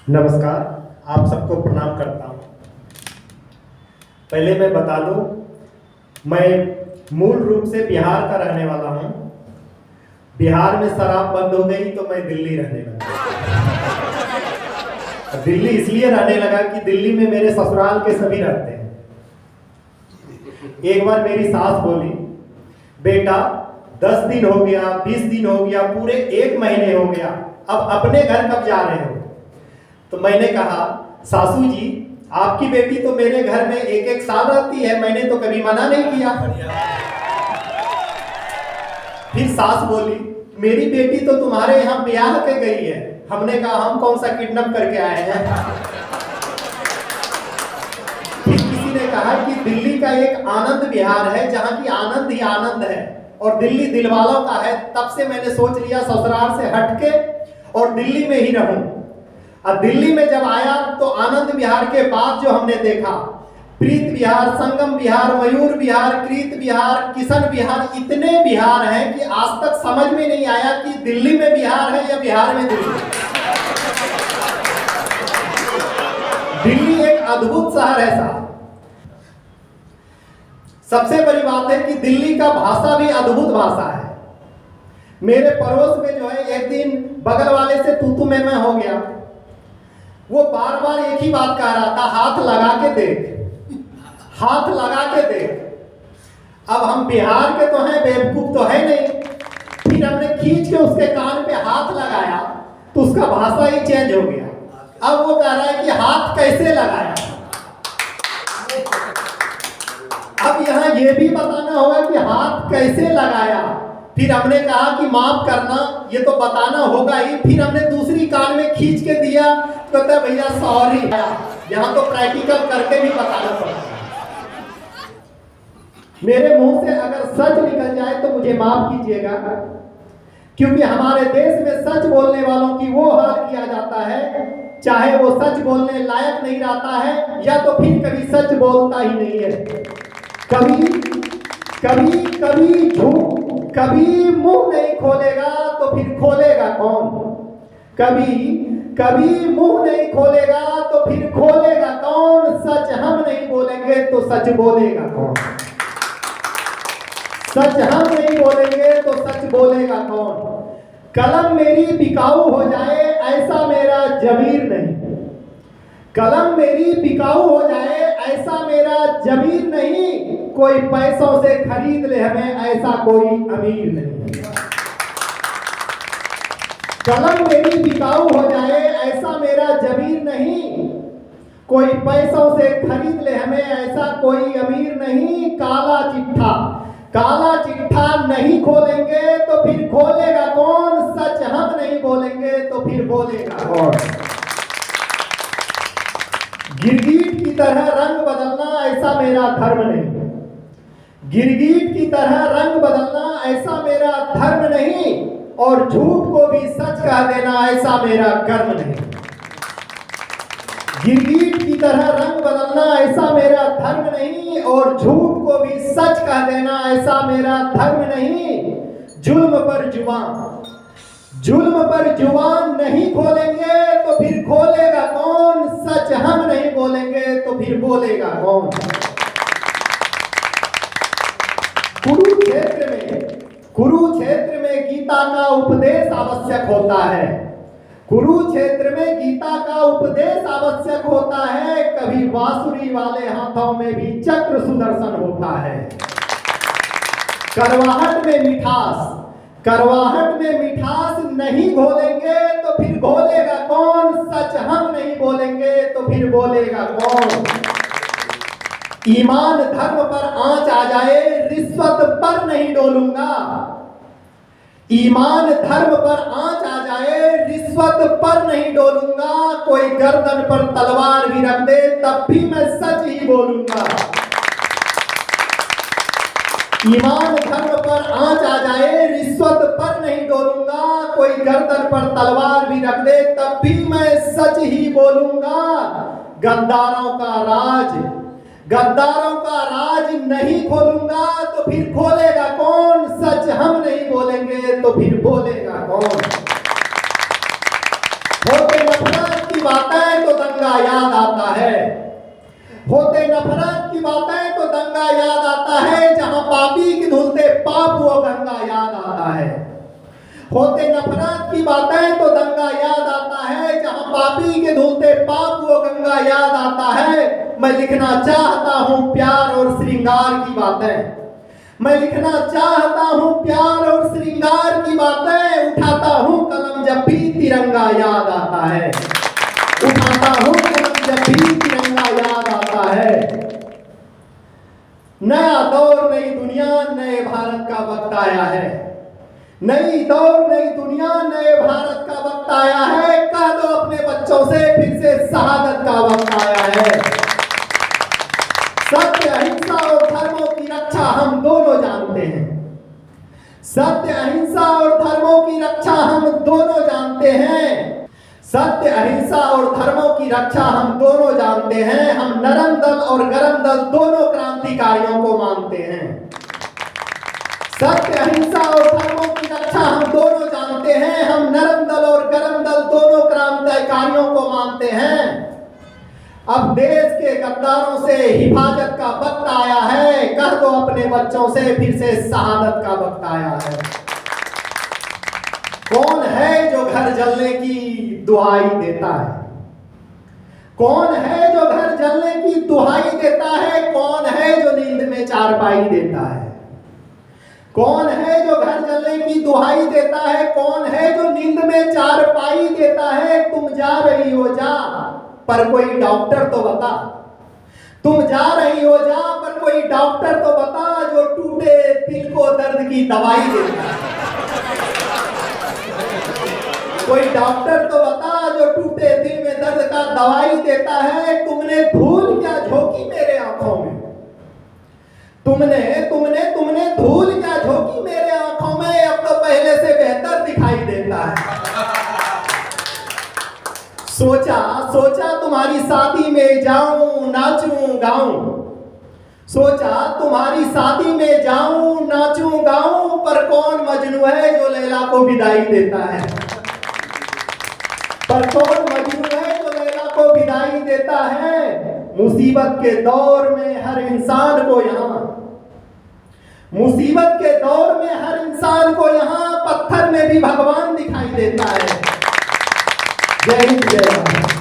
नमस्कार। आप सबको प्रणाम करता हूँ। पहले मैं बता दूँ, मैं मूल रूप से बिहार का रहने वाला हूँ। बिहार में शराब बंद हो गई तो मैं दिल्ली रहने लगा। दिल्ली इसलिए रहने लगा कि दिल्ली में मेरे ससुराल के सभी रहते हैं। एक बार मेरी सास बोली, बेटा 10 दिन हो गया, 20 दिन हो गया, पूरे 1 महीने हो गया, अब अपने घर कब जा रहे हो? तो मैंने कहा, सासू जी आपकी बेटी तो मेरे घर में 1-1 साल रहती है, मैंने तो कभी मना नहीं किया। फिर सास बोली, मेरी बेटी तो तुम्हारे यहाँ ब्याह के गई है। हमने कहा, हम कौन सा किडनैप करके आए हैं? फिर किसी ने कहा कि दिल्ली का एक आनंद विहार है जहाँ की आनंद ही आनंद है और दिल्ली दिलवालों का है। तब से मैंने सोच लिया ससुराल से हटके और दिल्ली में ही रहूं। अब दिल्ली में जब आया तो आनंद विहार के बाद जो हमने देखा, प्रीत विहार, संगम विहार, मयूर विहार, कृत विहार, किशन विहार, इतने विहार हैं कि आज तक समझ में नहीं आया कि दिल्ली में विहार है या बिहार में दिल्ली। दिल्ली एक अद्भुत शहर है साहब। सबसे बड़ी बात है कि दिल्ली का भाषा भी अद्भुत भाषा है। मेरे पड़ोस में जो है, एक दिन बगल वाले से तू मैं हो गया। वो बार बार एक ही बात कह रहा था, हाथ लगा के देख, हाथ लगा के देख। अब हम बिहार के तो हैं, बेवकूफ तो है नहीं। फिर हमने खींच के उसके कान पे हाथ लगाया तो उसका भाषा ही चेंज हो गया। अब वो कह रहा है कि हाथ कैसे लगाया। अब यहाँ ये भी बताना होगा कि हाथ कैसे लगाया। फिर हमने कहा कि माफ करना, ये तो बताना होगा ही। फिर हमने दूसरी कान में खींच के दिया, कहता भैया सॉरी। यहाँ तो प्रैक्टिकल करके भी बताना पड़ता है। मेरे मुंह से अगर सच निकल जाए तो मुझे माफ कीजिएगा, क्योंकि हमारे देश में सच बोलने वालों की वो हाल किया जाता है, चाहे वो सच बोलने लायक नहीं रहता है या तो फिर कभी सच बोलता ही नहीं है। कभी झूठ, कभी मुंह नहीं खोलेगा तो फिर खोलेगा कौन? कभी मुंह नहीं खोलेगा तो फिर खोलेगा कौन? सच हम नहीं बोलेंगे तो सच बोलेगा कौन? सच हम नहीं बोलेंगे तो सच बोलेगा कौन? कलम मेरी बिकाऊ हो जाए ऐसा मेरा जमीर नहीं। कलम मेरी बिकाऊ हो जाए ऐसा मेरा जमीर नहीं। कोई पैसों से खरीद ले हमें ऐसा कोई अमीर नहीं। कलम मेरी बिकाऊ हो जाए ऐसा मेरा जमीर नहीं। कोई पैसों से खरीद ले हमें ऐसा कोई अमीर नहीं। काला चिट्ठा नहीं खोलेंगे तो फिर खोलेगा कौन? सच हम नहीं बोलेंगे तो फिर बोलेगा कौन? गिरगिट की तरह रंग बदलना ऐसा मेरा धर्म नहीं। गिरगिट की तरह रंग बदलना ऐसा मेरा धर्म नहीं। और झूठ को भी सच कह देना ऐसा मेरा कर्म नहीं। गिरगिट की तरह रंग बदलना ऐसा मेरा धर्म नहीं। और झूठ को भी सच कह देना ऐसा मेरा धर्म नहीं। जुल्म पर जुबान नहीं खोलेंगे तो फिर खोलेगा कौन? सच हम नहीं बोलेंगे तो फिर बोलेगा कौन? कुरुक्षेत्र में गीता का उपदेश आवश्यक होता है। कुरुक्षेत्र में गीता का उपदेश आवश्यक होता है। कभी बांसुरी वाले हाथों में भी चक्र सुदर्शन होता है। करवाहट में मिठास नहीं घोलेंगे तो फिर घोलेगा कौन? सच हम नहीं बोलेंगे तो फिर बोलेगा कौन? ईमान धर्म पर आंच आ जाए रिश्वत पर नहीं डोलूंगा। ईमान धर्म पर आंच आ जाए रिश्वत पर नहीं डोलूंगा। कोई गर्दन पर तलवार भी रख दे तब भी मैं सच ही बोलूंगा। ईमान धर्म पर आंच आ जाए रिश्वत पर नहीं डोलूंगा। कोई गर्दन पर तलवार भी रख दे तब भी मैं सच ही बोलूंगा। गद्दारों का राज नहीं खोलूंगा तो फिर खोलेगा कौन? सच हम नहीं बोलेंगे तो फिर बोलेगा कौन? होते नफरत की बातें तो दंगा याद आता है, होते नफरत की बातें तो दंगा याद आता है, जहां पापी की धुलते पाप वो गंगा याद आता है। होते नफरत की बातें तो दंगा याद आता है, जहां पापी के धुलते पाप वो गंगा याद आता है। मैं लिखना चाहता हूं प्यार और श्रृंगार की बातें, मैं लिखना चाहता हूं प्यार और श्रृंगार की बातें, उठाता हूं कलम जब भी तिरंगा याद आता है, उठाता हूं कलम जब भी तिरंगा याद आता है। नया दौर नई दुनिया नए भारत का वक्त आया है, नई दौर नई दुनिया नए भारत का वक्त आया है। कह दो अपने बच्चों से फिर से शहादत का वक्त आया है। सत्य अहिंसा और धर्मों की रक्षा हम दोनों जानते हैं, सत्य अहिंसा और धर्मों की रक्षा हम दोनों जानते हैं, सत्य अहिंसा और धर्मों की रक्षा हम दोनों जानते हैं। हम नरम दल और गरम दल दोनों क्रांतिकारियों को मानते हैं। सत्य अहिंसा और धर्मों की रक्षा हम दोनों जानते हैं, हम नरम दल और गरम दल दोनों क्रांतिकारियों को मानते हैं। अब देश के गद्दारों से हिफाजत का वक्त आया है, कह दो अपने बच्चों से फिर से शहादत का वक्त आया है। कौन है जो घर जलने की दुहाई देता है, कौन है जो घर जलने की दुहाई देता है, कौन है जो नींद में चारपाई देता है, कौन है जो घर जलने की दुहाई देता है, कौन है जो नींद में चारपाई देता है। तुम जा रही हो जा पर कोई डॉक्टर तो बता, तुम जा रही हो जा पर कोई डॉक्टर तो बता, जो टूटे दिल को दर्द की दवाई देता है। कोई डॉक्टर तो बता जो टूटे दिल में दर्द का दवाई देता है। तुमने धूल क्या झोंकी मेरे आंखों में, तुमने तुमने तुमने धूल क्या झोंकी मेरे आंखों में, अब तो पहले से बेहतर दिखाई देता है। सोचा सोचा तुम्हारी शादी में जाऊं नाचूं गाऊं, सोचा तुम्हारी शादी में जाऊं नाचूं गाऊं, पर कौन मजनू है जो लैला को विदाई देता है, पर कौन मजनू है जो लैला को विदाई देता है। मुसीबत के दौर में हर इंसान को यहाँ, मुसीबत के दौर में हर इंसान को यहाँ पत्थर में भी भगवान दिखाई देता है। जय हिंद जय भारत।